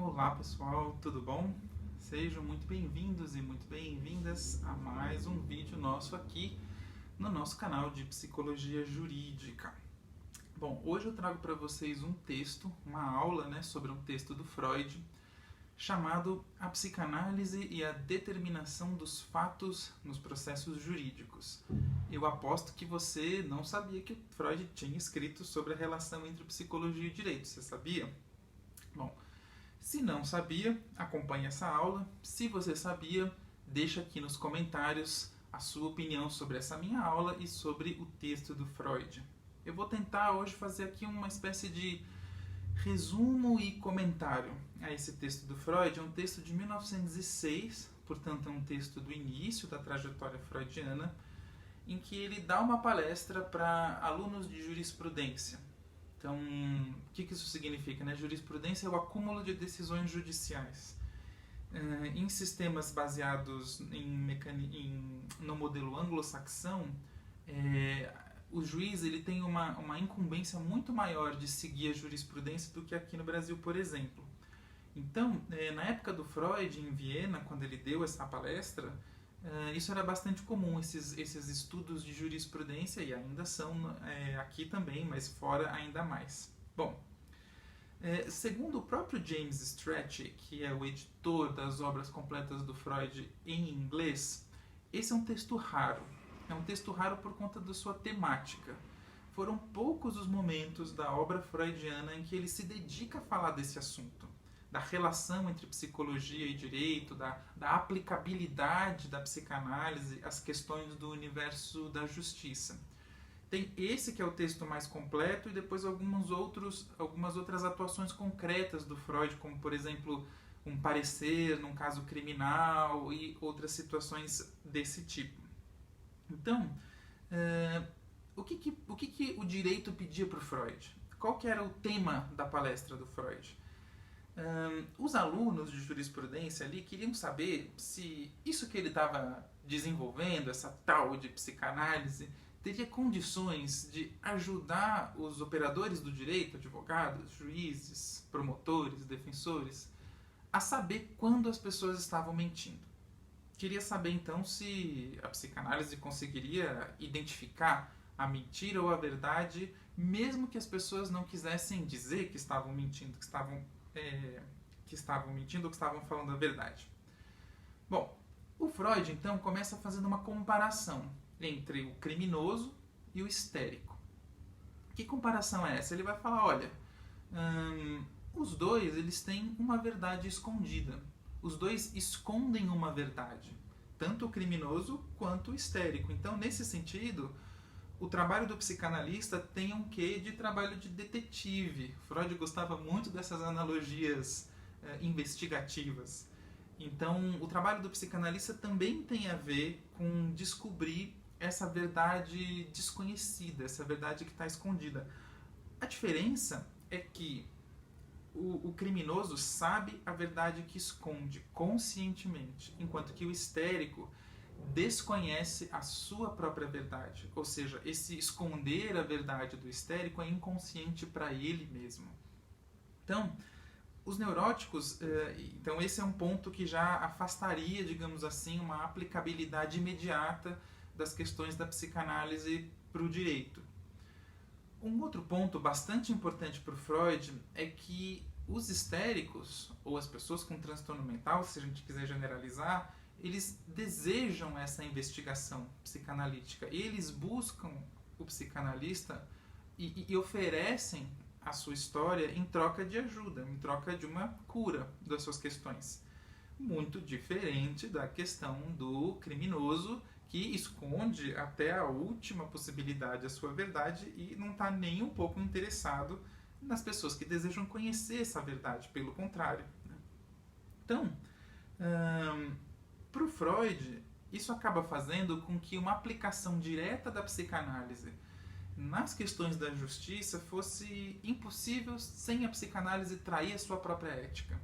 Olá pessoal, tudo bom? Sejam muito bem-vindos e muito bem-vindas a mais um vídeo nosso aqui no nosso canal de Psicologia Jurídica. Bom, hoje eu trago para vocês um texto, uma aula, sobre um texto do Freud, chamado A Psicanálise e a Determinação dos Fatos nos Processos Jurídicos. Eu aposto que você não sabia que Freud tinha escrito sobre a relação entre psicologia e direito, você sabia? Bom, se não sabia, acompanhe essa aula. Se você sabia, deixa aqui nos comentários a sua opinião sobre essa minha aula e sobre o texto do Freud. Eu vou tentar hoje fazer aqui uma espécie de resumo e comentário a esse texto do Freud. É um texto de 1906, portanto é um texto do início da trajetória freudiana, em que ele dá uma palestra para alunos de jurisprudência. Então, o que isso significa? Jurisprudência é o acúmulo de decisões judiciais. Em sistemas baseados no modelo anglo-saxão, o juiz ele tem uma incumbência muito maior de seguir a jurisprudência do que aqui no Brasil, por exemplo. Então, na época do Freud, em Viena, quando ele deu essa palestra, isso era bastante comum, esses estudos de jurisprudência, e ainda são aqui também, mas fora ainda mais. Bom, segundo o próprio James Strachey, que é o editor das obras completas do Freud em inglês, esse é um texto raro. É um texto raro por conta da sua temática. Foram poucos os momentos da obra freudiana em que ele se dedica a falar desse assunto, da relação entre psicologia e direito, da aplicabilidade da psicanálise às questões do universo da justiça. Tem esse que é o texto mais completo e depois algumas outras atuações concretas do Freud, como por exemplo um parecer num caso criminal e outras situações desse tipo. Então, o que o direito pedia para o Freud? Qual que era o tema da palestra do Freud? Os alunos de jurisprudência ali queriam saber se isso que ele estava desenvolvendo, essa tal de psicanálise, teria condições de ajudar os operadores do direito, advogados, juízes, promotores, defensores, a saber quando as pessoas estavam mentindo. Queria saber então se a psicanálise conseguiria identificar a mentira ou a verdade, mesmo que as pessoas não quisessem dizer que estavam mentindo, que estavam mentindo ou que estavam falando a verdade. Bom, o Freud então começa fazendo uma comparação entre o criminoso e o histérico. Que comparação é essa? Ele vai falar, olha, os dois eles têm uma verdade escondida. Os dois escondem uma verdade, tanto o criminoso quanto o histérico. Então, nesse sentido, o trabalho do psicanalista tem um quê de trabalho de detetive. Freud gostava muito dessas analogias investigativas. Então, o trabalho do psicanalista também tem a ver com descobrir essa verdade desconhecida, essa verdade que está escondida. A diferença é que o criminoso sabe a verdade que esconde conscientemente, enquanto que o histérico desconhece a sua própria verdade. Ou seja, esse esconder a verdade do histérico é inconsciente para ele mesmo. Então, os neuróticos, então esse é um ponto que já afastaria, digamos assim, uma aplicabilidade imediata das questões da psicanálise para o direito. Um outro ponto bastante importante para o Freud é que os histéricos, ou as pessoas com transtorno mental, se a gente quiser generalizar, eles desejam essa investigação psicanalítica. Eles buscam o psicanalista e oferecem a sua história em troca de ajuda, em troca de uma cura das suas questões. Muito diferente da questão do criminoso, que esconde até a última possibilidade a sua verdade e não está nem um pouco interessado nas pessoas que desejam conhecer essa verdade, pelo contrário. Então, para o Freud, isso acaba fazendo com que uma aplicação direta da psicanálise nas questões da justiça fosse impossível sem a psicanálise trair a sua própria ética.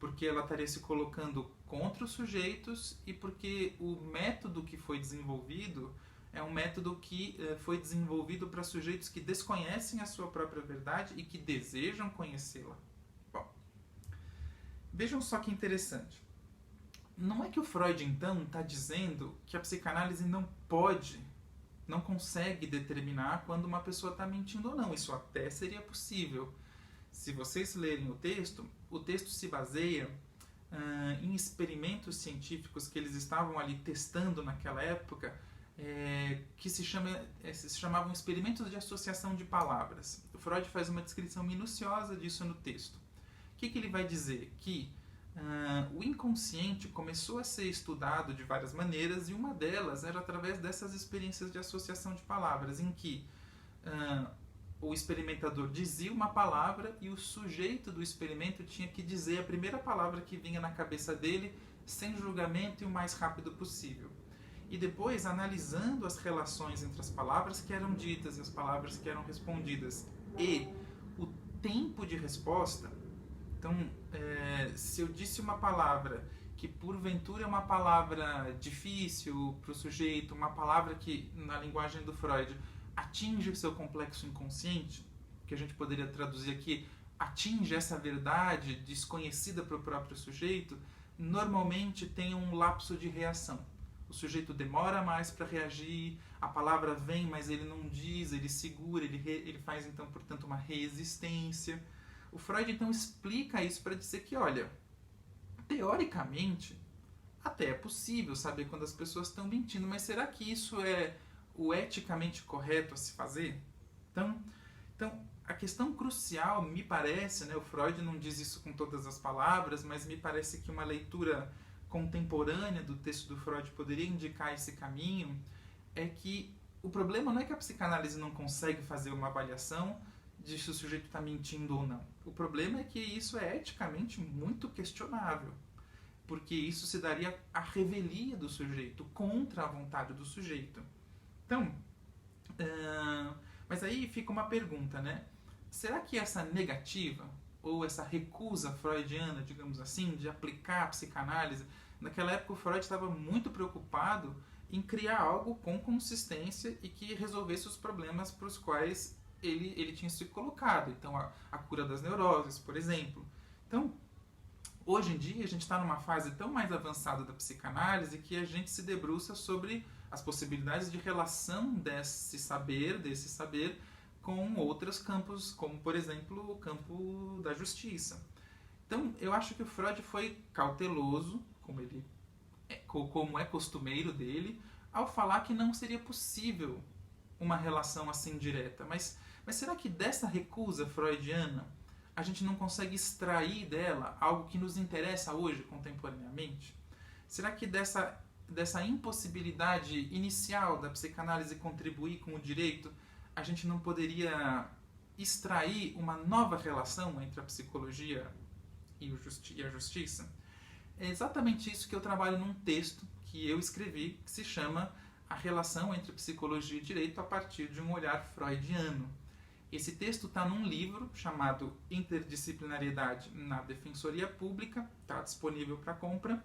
Porque ela estaria se colocando contra os sujeitos e porque o método que foi desenvolvido é um método que foi desenvolvido para sujeitos que desconhecem a sua própria verdade e que desejam conhecê-la. Bom, Vejam só que interessante. Não é que o Freud, então, está dizendo que a psicanálise não pode, não consegue determinar quando uma pessoa está mentindo ou não. Isso até seria possível. Se vocês lerem o texto se baseia em experimentos científicos que eles estavam ali testando naquela época, que se chamavam experimentos de associação de palavras. O Freud faz uma descrição minuciosa disso no texto. O que ele vai dizer? Que o inconsciente começou a ser estudado de várias maneiras e uma delas era através dessas experiências de associação de palavras, em que o experimentador dizia uma palavra e o sujeito do experimento tinha que dizer a primeira palavra que vinha na cabeça dele, sem julgamento e o mais rápido possível. E depois, analisando as relações entre as palavras que eram ditas e as palavras que eram respondidas e o tempo de resposta. Então, se eu disse uma palavra que porventura é uma palavra difícil para o sujeito, uma palavra que, na linguagem do Freud, atinge o seu complexo inconsciente, que a gente poderia traduzir aqui, atinge essa verdade desconhecida para o próprio sujeito, normalmente tem um lapso de reação. O sujeito demora mais para reagir, a palavra vem, mas ele não diz, ele segura, ele faz então, portanto, uma resistência. O Freud então explica isso para dizer que, olha, teoricamente, até é possível saber quando as pessoas estão mentindo, mas será que isso é o eticamente correto a se fazer? Então a questão crucial, me parece, o Freud não diz isso com todas as palavras, mas me parece que uma leitura contemporânea do texto do Freud poderia indicar esse caminho, é que o problema não é que a psicanálise não consegue fazer uma avaliação de se o sujeito está mentindo ou não. O problema é que isso é eticamente muito questionável, porque isso se daria à revelia do sujeito, contra a vontade do sujeito. Então, mas aí fica uma pergunta, Será que essa negativa, ou essa recusa freudiana, digamos assim, de aplicar a psicanálise, naquela época o Freud estava muito preocupado em criar algo com consistência e que resolvesse os problemas para os quais ele tinha se colocado. Então, a cura das neuroses, por exemplo. Então, hoje em dia, a gente está numa fase tão mais avançada da psicanálise que a gente se debruça sobre as possibilidades de relação desse saber com outros campos, como, por exemplo, o campo da justiça. Então, eu acho que o Freud foi cauteloso, como é costumeiro dele, ao falar que não seria possível uma relação assim direta. Mas será que dessa recusa freudiana a gente não consegue extrair dela algo que nos interessa hoje, contemporaneamente? Será que dessa impossibilidade inicial da psicanálise contribuir com o direito, a gente não poderia extrair uma nova relação entre a psicologia e a justiça? É exatamente isso que eu trabalho num texto que eu escrevi, que se chama A Relação entre Psicologia e Direito a partir de um olhar freudiano. Esse texto está num livro chamado Interdisciplinariedade na Defensoria Pública, está disponível para compra,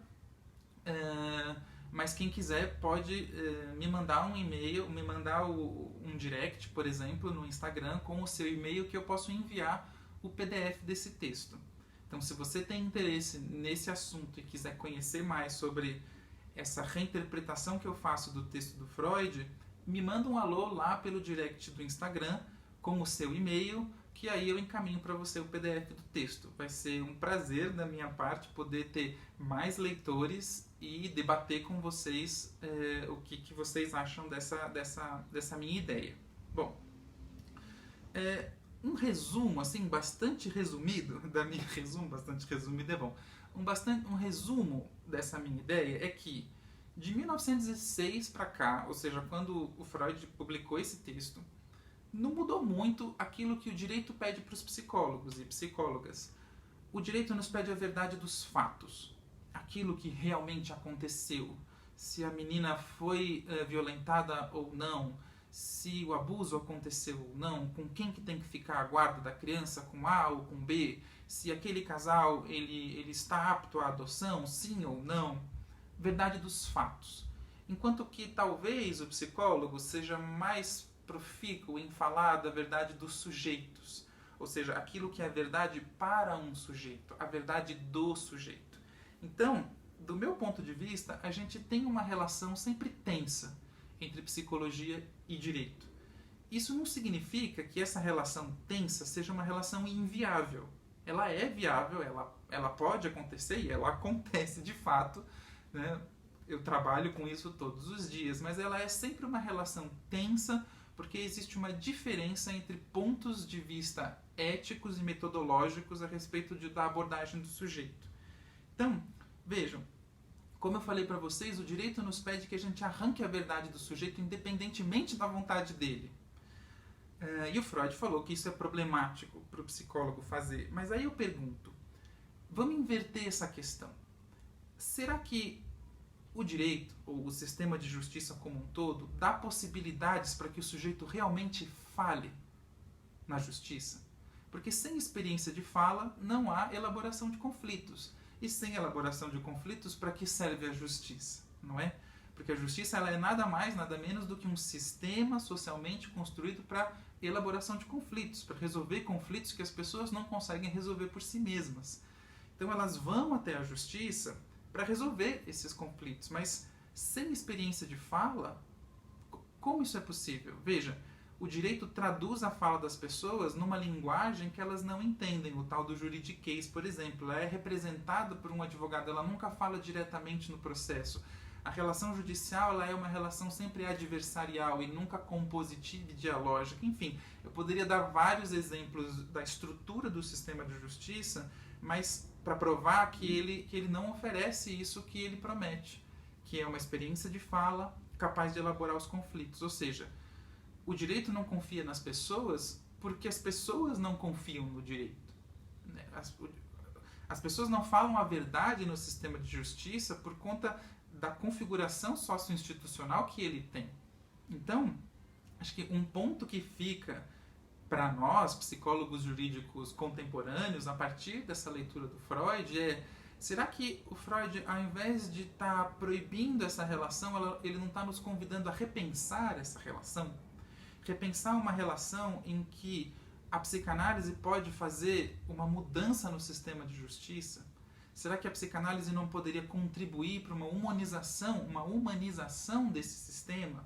mas quem quiser pode me mandar um e-mail, me mandar um direct, por exemplo, no Instagram com o seu e-mail, que eu posso enviar o PDF desse texto. Então, se você tem interesse nesse assunto e quiser conhecer mais sobre essa reinterpretação que eu faço do texto do Freud, me manda um alô lá pelo direct do Instagram com o seu e-mail, que aí eu encaminho para você o PDF do texto. Vai ser um prazer da minha parte poder ter mais leitores e debater com vocês o que vocês acham dessa minha ideia. Bom, um resumo, assim, bastante resumido da minha... bastante resumido é bom. Um resumo dessa minha ideia é que de 1906 para cá, ou seja, quando o Freud publicou esse texto, não mudou muito aquilo que o direito pede para os psicólogos e psicólogas. O direito nos pede a verdade dos fatos, aquilo que realmente aconteceu, se a menina foi violentada ou não, se o abuso aconteceu ou não, com quem que tem que ficar a guarda da criança, com A ou com B, se aquele casal ele está apto à adoção, sim ou não, verdade dos fatos. Enquanto que talvez o psicólogo seja mais profícuo em falar da verdade dos sujeitos, ou seja, aquilo que é verdade para um sujeito, a verdade do sujeito. Então, do meu ponto de vista, a gente tem uma relação sempre tensa entre psicologia e direito. Isso não significa que essa relação tensa seja uma relação inviável. Ela é viável, ela pode acontecer e ela acontece de fato, né? Eu trabalho com isso todos os dias, mas ela é sempre uma relação tensa porque existe uma diferença entre pontos de vista éticos e metodológicos a respeito da abordagem do sujeito. Então, vejam, como eu falei para vocês, o direito nos pede que a gente arranque a verdade do sujeito independentemente da vontade dele. E o Freud falou que isso é problemático para o psicólogo fazer. Mas aí eu pergunto, vamos inverter essa questão. Será que o direito, ou o sistema de justiça como um todo, dá possibilidades para que o sujeito realmente fale na justiça? Porque sem experiência de fala não há elaboração de conflitos. E sem elaboração de conflitos, para que serve a justiça? Não é? Porque a justiça ela é nada mais, nada menos do que um sistema socialmente construído para elaboração de conflitos, para resolver conflitos que as pessoas não conseguem resolver por si mesmas. Então elas vão até a justiça para resolver esses conflitos, mas sem experiência de fala, como isso é possível? Veja, o direito traduz a fala das pessoas numa linguagem que elas não entendem, o tal do juridiquês, por exemplo. Ela é representada por um advogado, ela nunca fala diretamente no processo. A relação judicial ela é uma relação sempre adversarial e nunca compositiva e dialógica. Enfim, eu poderia dar vários exemplos da estrutura do sistema de justiça, mas para provar que ele não oferece isso que ele promete, que é uma experiência de fala capaz de elaborar os conflitos. Ou seja, o direito não confia nas pessoas porque as pessoas não confiam no direito. As pessoas não falam a verdade no sistema de justiça por conta da configuração socioinstitucional que ele tem. Então, acho que um ponto que fica para nós, psicólogos jurídicos contemporâneos, a partir dessa leitura do Freud, será que o Freud, ao invés de estar proibindo essa relação, ele não está nos convidando a repensar essa relação? Repensar uma relação em que a psicanálise pode fazer uma mudança no sistema de justiça? Será que a psicanálise não poderia contribuir para uma humanização desse sistema?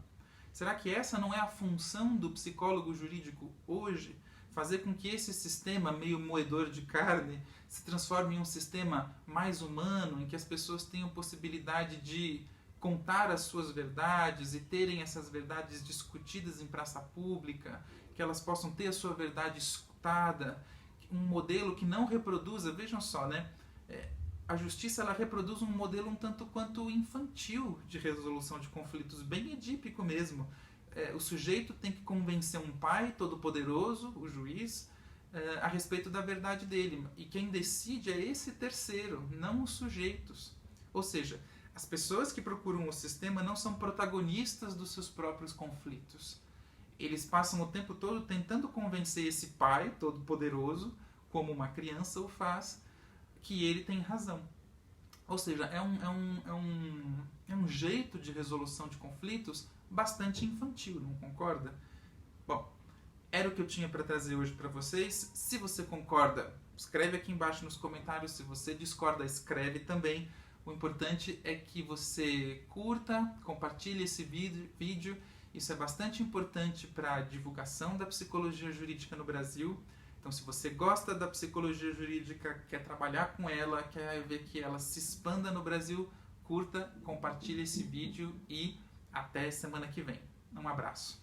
Será que essa não é a função do psicólogo jurídico hoje? Fazer com que esse sistema meio moedor de carne se transforme em um sistema mais humano, em que as pessoas tenham possibilidade de contar as suas verdades e terem essas verdades discutidas em praça pública, que elas possam ter a sua verdade escutada, um modelo que não reproduza, vejam só, né? A justiça ela reproduz um modelo um tanto quanto infantil de resolução de conflitos, bem edípico mesmo. O sujeito tem que convencer um pai todo-poderoso, o juiz, a respeito da verdade dele. E quem decide é esse terceiro, não os sujeitos. Ou seja, as pessoas que procuram o sistema não são protagonistas dos seus próprios conflitos. Eles passam o tempo todo tentando convencer esse pai todo-poderoso, como uma criança o faz, que ele tem razão. Ou seja, é um jeito de resolução de conflitos bastante infantil, não concorda? Bom, era o que eu tinha para trazer hoje para vocês. Se você concorda, escreve aqui embaixo nos comentários. Se você discorda, escreve também. O importante é que você curta, compartilhe esse vídeo. Isso é bastante importante para a divulgação da psicologia jurídica no Brasil. Então, se você gosta da psicologia jurídica, quer trabalhar com ela, quer ver que ela se expanda no Brasil, curta, compartilhe esse vídeo e até semana que vem. Um abraço.